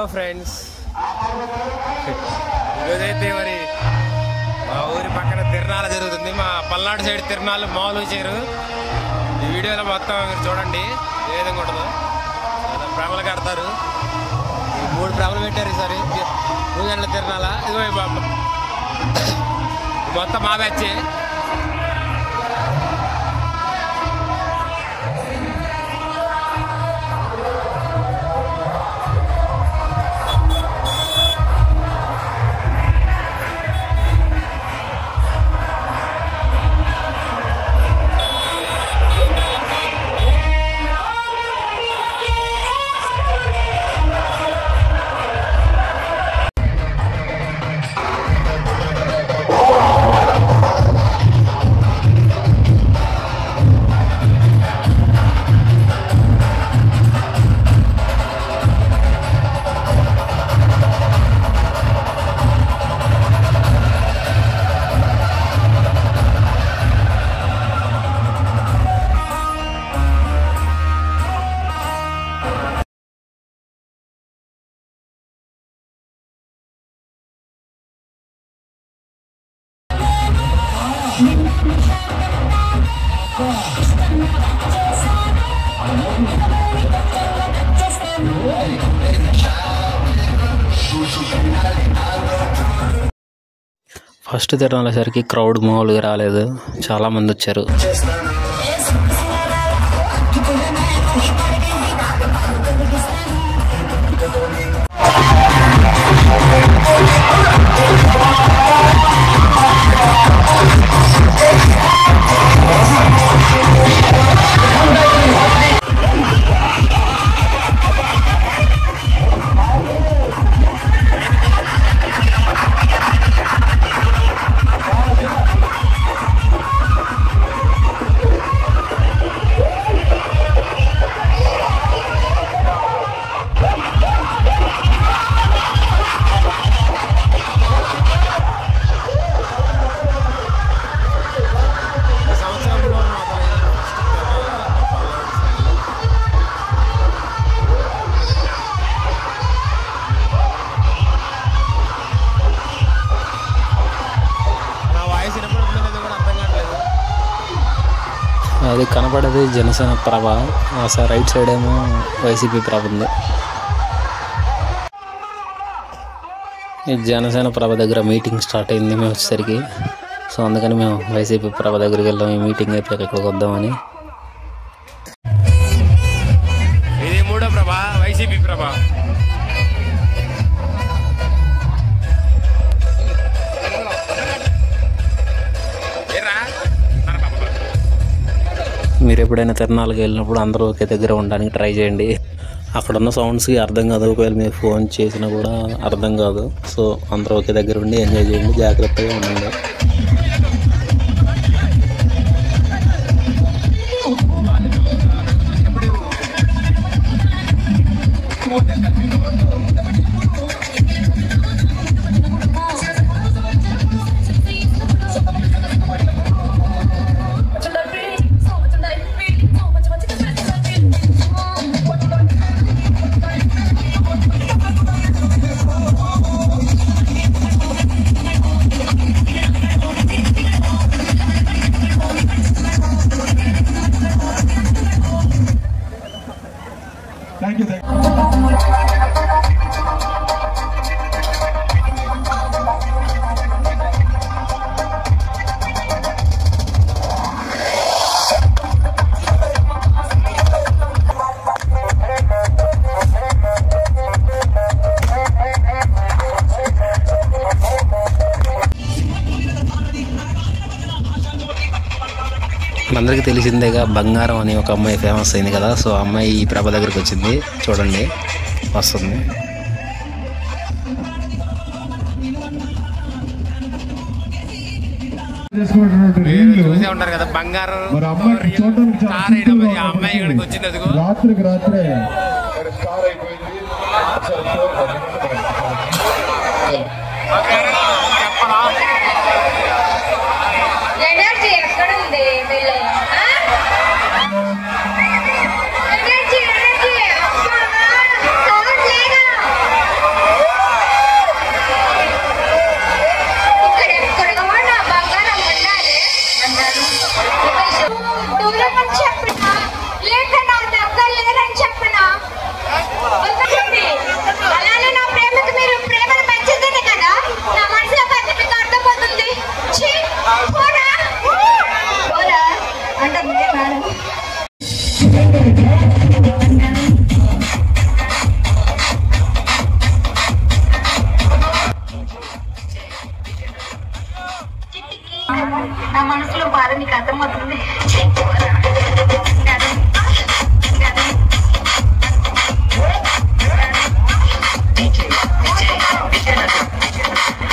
Hello friends, ఈరోజైతే మరి మా ఊరి పక్కన తిరణాలు జరుగుతుంది. మా పల్నాడు సైడ్ తిరణాలు మామూలు చేరు. ఈ వీడియోలో మొత్తం మీరు చూడండి ఏ విధంగా ఉంటుందో. భ్రమలు కడతారు, 3 భ్రమలు పెట్టారు ఈసారి. 3 గంటల తిరణాల ఇదిగో మొత్తం మా బ్యాచ్. ఫస్ట్ తిరణాలసరికి క్రౌడ్ మామూలుగా రాలేదు, చాలామంది వచ్చారు. అది కనపడేది జనసేన ప్రభ, రైట్ సైడ్ ఏమో వైసీపీ ప్రభ ఉంది. ఈ జనసేన ప్రభ దగ్గర మీటింగ్ స్టార్ట్ అయింది మేము వచ్చేసరికి. సో అందుకని మేము వైసీపీ ప్రభ దగ్గరికి వెళ్ళాం. ఈ మీటింగ్ అయితే ఇక్కడికి వద్దామని. ఇది 3వ ప్రభ, వైసీపీ ప్రభ. మీరు ఎప్పుడైనా తిరణాలకు వెళ్ళినప్పుడు అందరూ ఒకే దగ్గర ఉండడానికి ట్రై చేయండి. అక్కడ ఉన్న సౌండ్స్కి అర్థం కాదు, ఒకవేళ మీరు ఫోన్ చేసినా కూడా అర్థం కాదు. సో అందరూ ఒకే దగ్గర ఉండి ఎంజాయ్ చేయండి, జాగ్రత్తగా ఉండండి. అందరికీ తెలిసిందేగా బంగారం అని ఒక అమ్మాయి ఫేమస్ అయింది కదా. సో అమ్మాయి ఈ ప్రభ దగ్గరికి వచ్చింది, చూడండి వస్తుంది. చూసే ఉంటారు కదా బంగారం అమ్మాయి ఇక్కడికి వచ్చింది. అదిగో రాత్రికి రాత్రే దూరం అని చెప్పినా లేక నా దగ్గర లేరని చెప్పినా అలానే నా ప్రేమకు మీరు ప్రేమను పెంచేదే కదా నా మనసులో పెద్ద మీకు అర్థమవుతుంది. అంటే మేడం నా మనసులో బాధ నీకు అర్థమవుతుంది.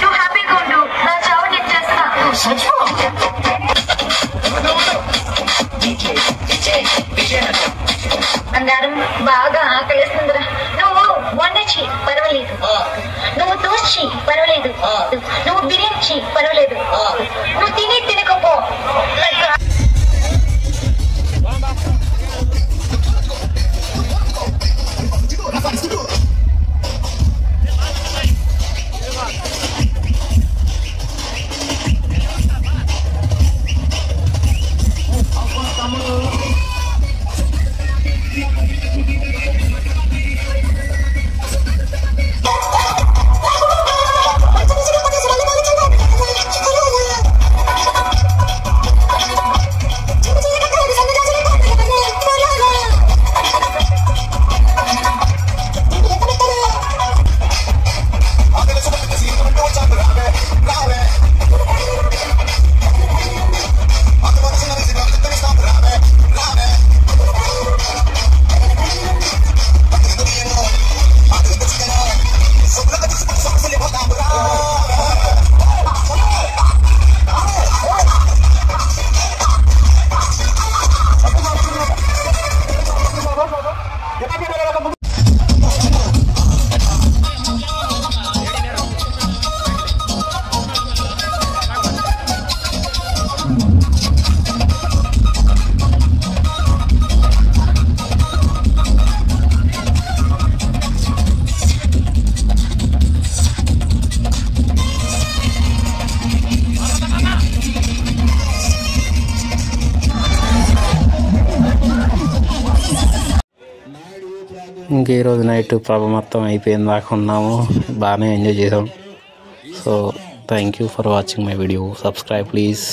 నువ్వు హ్యాపీగా ఉండు, నా చావు నేను చేస్తా. అందరం బాగా ఆకలిస్తుందిరా. నువ్వు వండచి పర్వాలేదు, నువ్వు దోచి పర్వాలేదు, నువ్వు బిర్యానీ పర్వాలేదు, నువ్వు తినకపో ఇంక ఈరోజు నైట్ పబ్ మొత్తం అయిపోయిన దాకా ఉన్నాము, బాగానే ఎంజాయ్ చేసాం. So thank you for watching my video. Subscribe please.